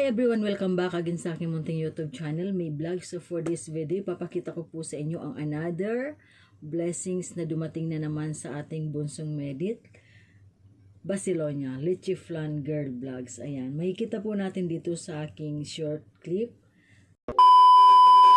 Hi everyone! Welcome back again sa aking munting YouTube channel, May Vlog. So for this video, papakita ko po sa inyo ang another blessings na dumating na naman sa ating bunsong Medit, Barcelona, Litchi Flan Girl Vlogs. Ayan, makikita po natin dito sa aking short clip.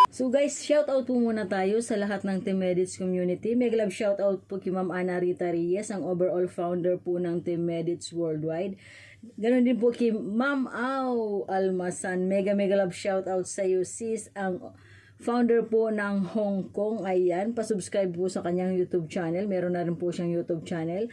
So guys, shout out po muna tayo sa lahat ng Team Medits community. Mega love shout out po kay Ma'am Ana Rita Reyes, ang overall founder po ng Team Medits Worldwide. Ganon din po kay Ma'am Au Almasan. Mega love shout out sa iyo sis, ang founder po ng Hong Kong. Ayan, pasubscribe po sa kanyang YouTube channel. Meron na rin po siyang YouTube channel.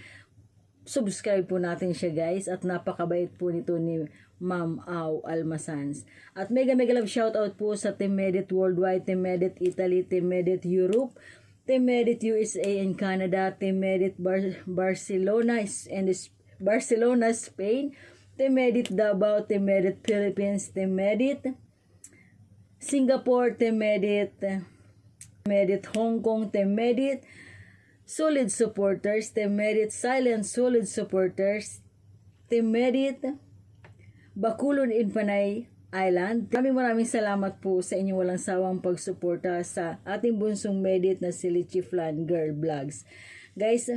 Subscribe po natin siya guys, at napakabait po nito ni Ma'am Au Almasans. At mega love shout out po sa Team Medit Worldwide, Team Medit Italy, Team Medit Europe, Team Medit USA and Canada, Team Medit Barcelona and Barcelona, Spain, Team Medit Davao, Team Medit Philippines, Team Medit Singapore, Team Medit Hong Kong, Team Medit Solid Supporters, Team Medit Silent Solid Supporters, Team Medit Bacolod in Panay Island. Maraming salamat po sa inyong walang sawang pagsuporta sa ating bunsong Medit na si Litchi Flan Girl Vlogs. Guys,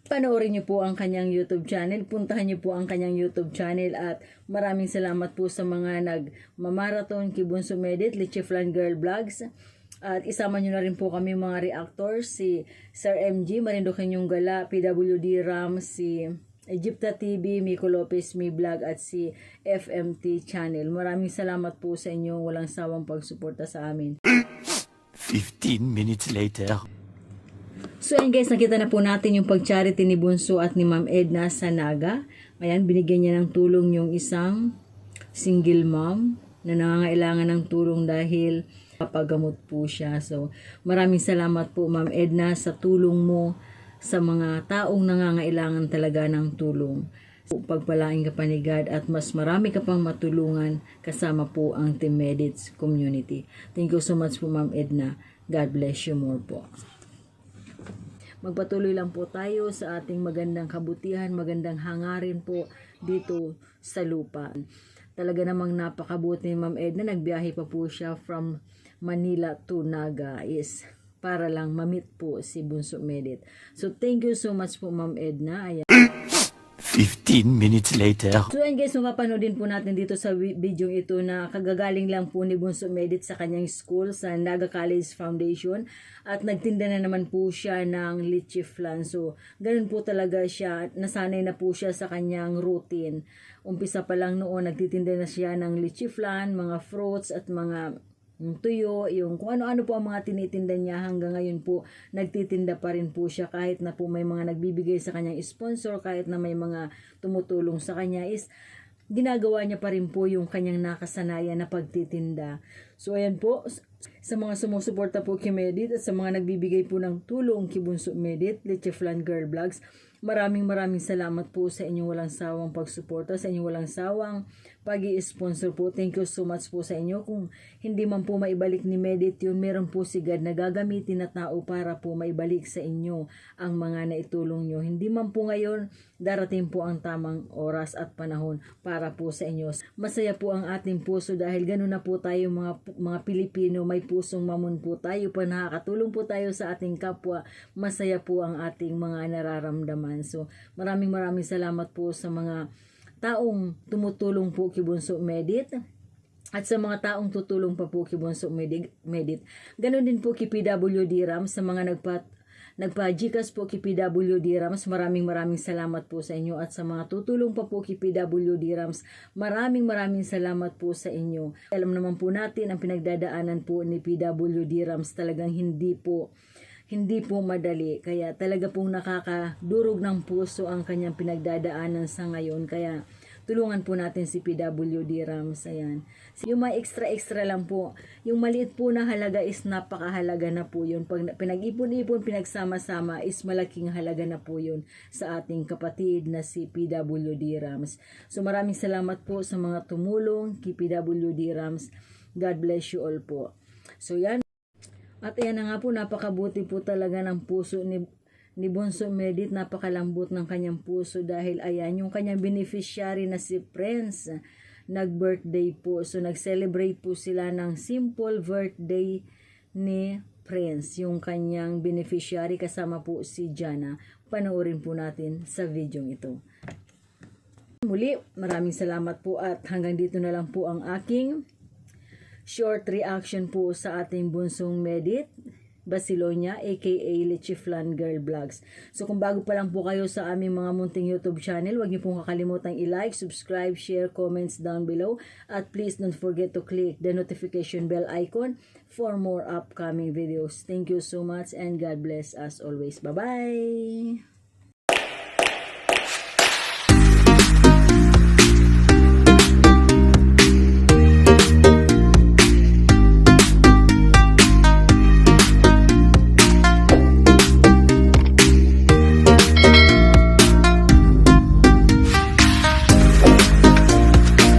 panoorin niyo po ang kanyang YouTube channel, puntahan niyo po ang kanyang YouTube channel, at maraming salamat po sa mga nagmamarathon kay bunsong Medit, Litchi Flan Girl Vlogs. At isama nyo na rin po kami mga reactors, si Sir MG, Marinduque Yung Gala, PWD Ram, si Egypta TV, Miko Lopez, Mi Vlog, at si FMT Channel. Maraming salamat po sa inyo walang sawang pagsuporta sa amin. 15 minutes later. So ayan guys, nakita na po natin yung pag-charity ni Bunso at ni Ma'am Edna sa Naga. Ayan, binigyan niya ng tulong yung isang single mom na nangangailangan ng tulong dahil papagamot po siya. So maraming salamat po Ma'am Edna sa tulong mo sa mga taong nangangailangan talaga ng tulong. Pagpalain ka pa ni God at mas marami ka pang matulungan kasama po ang Team Medits community. Thank you so much po Ma'am Edna. God bless you more po. Magpatuloy lang po tayo sa ating magandang kabutihan, magandang hangarin po dito sa lupa. Talaga namang napakabuti ni Ma'am Edna. Nagbiyahe pa po siya from Manila to Naga para lang ma-meet po si Bunso Medit. So thank you so much po Ma'am Edna. Ayan. 15 minutes later. So ayan guys, mapapanoodin po natin dito sa video ito na kagagaling lang po ni Bunso Medit sa kanyang school sa Naga College Foundation, at nagtinda na naman po siya ng Litchi Flan. So ganun po talaga siya, nasanay na po siya sa kanyang routine. Umpisa pa lang noon, nagtitinda na siya ng Litchi Flan, mga fruits at mga tuyo, yung kung ano-ano po ang mga tinitinda niya. Hanggang ngayon po nagtitinda pa rin po siya, kahit na po may mga nagbibigay sa kanyang sponsor, kahit na may mga tumutulong sa kanya, ginagawa niya pa rin po yung kanyang nakasanayan na pagtitinda. So ayan po, sa mga sumusuporta po kay Medit at sa mga nagbibigay po ng tulong kay Bunso Medit, Litchi Flan Girl Vlogs, maraming salamat po sa inyong walang sawang pagsuporta, sa inyong walang sawang pag-i-sponsor po. Thank you so much po sa inyo. Kung hindi man po maibalik ni Medit yun, meron po si God na gagamitin na tao para po maibalik sa inyo ang mga naitulong nyo. Hindi man po ngayon, darating po ang tamang oras at panahon para po sa inyo. Masaya po ang ating puso dahil gano'n na po tayo mga Pilipino, may pusong mamon po tayo, pa nakakatulong po tayo sa ating kapwa. Masaya po ang ating mga nararamdaman. So maraming salamat po sa mga taong tumutulong po kay Bunso Medit at sa mga taong tutulong pa po kay Bunso Medit. Ganon din po kay PWD Rams, sa mga nagpa-GCash po kay PWD Rams. Maraming salamat po sa inyo, at sa mga tutulong pa po kay PWD Rams, maraming salamat po sa inyo. Alam naman po natin ang pinagdadaanan po ni PWD Rams, talagang hindi po madali. Kaya talaga pong nakakadurog ng puso ang kanyang pinagdadaanan sa ngayon. Kaya tulungan po natin si PWD Rams. Ayan. Yung mga extra lang po, yung maliit po na halaga is napakahalaga na po yun. Pag pinag-ipon-ipon, pinagsama-sama is malaking halaga na po yun sa ating kapatid na si PWD Rams. So maraming salamat po sa mga tumulong kay PWD Rams. God bless you all po. So yan. At ayan na nga po, napakabuti po talaga ng puso ni Bunso Medit, napakalambot ng kanyang puso dahil ayan, yung kanyang beneficiary na si Prince nag-birthday po. So nag-celebrate po sila ng simple birthday ni Prince, yung kanyang beneficiary, kasama po si Jana. Panoorin po natin sa video ito. Muli, maraming salamat po at hanggang dito na lang po ang aking short reaction po sa ating bunsong Medit Basilonia aka Leche Flan Girl Vlogs. So kung bago pa lang po kayo sa aming mga munting YouTube channel, huwag niyo pong kakalimutang i-like, subscribe, share, comments down below, at please don't forget to click the notification bell icon for more upcoming videos. Thank you so much and God bless as always. Bye-bye!